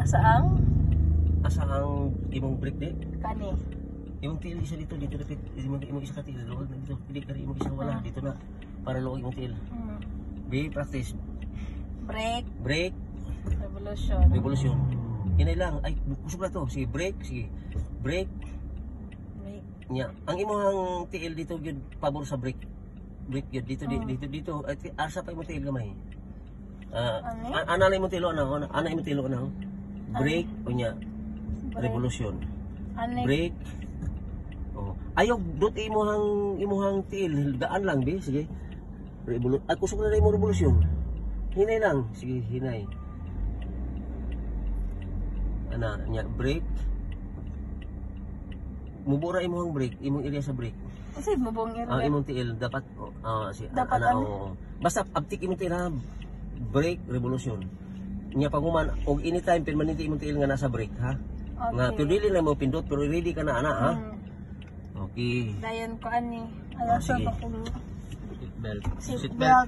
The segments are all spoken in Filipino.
Asa ang imong brake di? Kani. Imong tiil isa dito dapit. Imong isa ka tiil luwag na dito. Pili ka rin imong isa wala dito na para luwag imong tiil. B, practice. Brake. Revolution. Hinay lang. Ay, kusog na to. Sige, brake. Sige. Brake. Nya. Ang imong tiil dito gyud pabor sa brake. Brake gyud dito dito. Ay, asa pa imong tiil gamay. Ana na imong tiil ana imong tiil na. Brake o nya. Revolution. Brake. Oh. Ayaw dot imuhang tiil. Daan lang bi. Sige. Ay, kusog na imong revolution. Hinay lang. Sige, hinay. Ana nya brake. Mubura imong brake, imong area sa brake. Kasi mabong area. Imong tiil dapat dapat basta abtik imong tiil ha. Brake revolution. Nya paguman og anytime permanente imong tiil nga nasa brake ha. Okay. Nga pero dili na mo pindot pero ready ka na ana ha. Okay. Dayon ko ani. Alasa sige. pa ko. Seatbelt. Seatbelt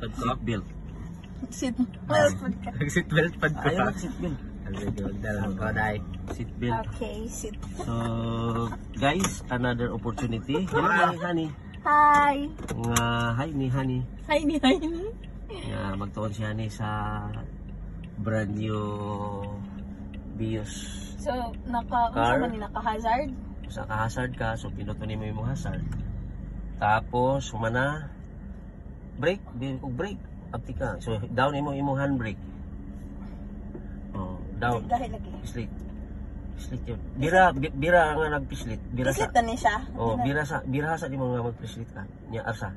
pad ko pa. Seatbelt. Seatbelt. Okay, sit. So, guys, another opportunity. Hello, Honey. Hi. Nga, hi ni Honey. Hi ni. Nga, magtuon si Honey sa brand new Vios. So, Car. naka-hazard? Sa ka-hazard ka, so pinutunin mo yung hazard. Tapos, humana, brake, brake, abti ka. So, down imong handbrake. Down. Dahil lagi. Slit yun. Bira nga nagpislit. Pislit na ni siya. Oh, bira sa di mo nga magpislit ka. Nya arsa.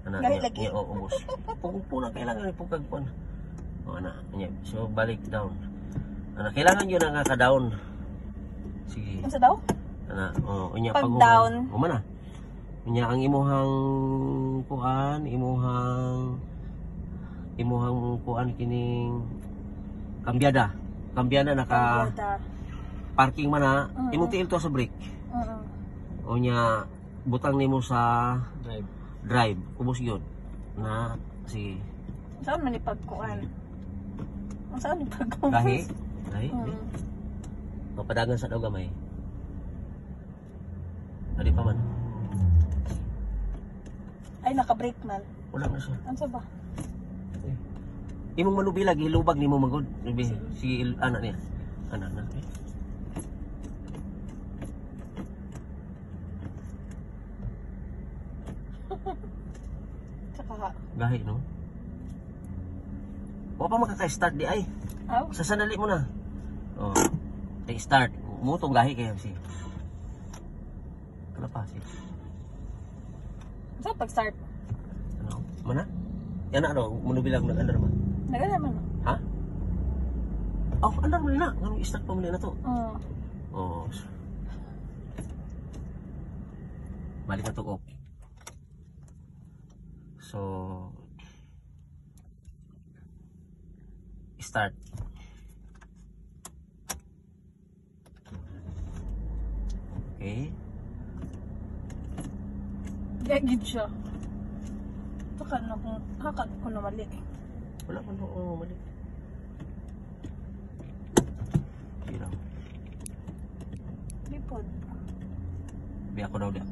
Ana Dahil lagi. nya ubos. Puna kailangan ipugkag pon. Oh ana nya. So balik down. Ana kailangan yun nga ka-down. Sige. Unsa daw? Ana nya Pag pagungan. down. Umana. Nya ang imuhang kuan kining kambyada naka parking man imong tiil to sa brake. O nya butang nimo sa drive. Ubos yun. Na sige. Saan man ipagkuan? Saan ipagkuan? Gahi. Mapadagan sa daw gamay. Adi pa man. Ay naka-brake man. Wala na siya. Ano ba? Imong manubilag hilubag nimo magod. Si anak niya. Anak na. Tsaka Gahi no. Wa pa makaka-start di ay. aw. Sa sandali mo na. Oh. Take start. Mutong gahi kayo si. Kala pa si. Saan pag-start? Ano? Mana? Yan na manubilag nag-andar ba? Nagana man. Ha? Oh, andar mo na. Ngano i-start pa mo na to? Oh. Balik na to off. So start. Okay. Gagid siya. Hakat ko na mali. Wala man mali. Sira. Lipod. Biya ko daw dia.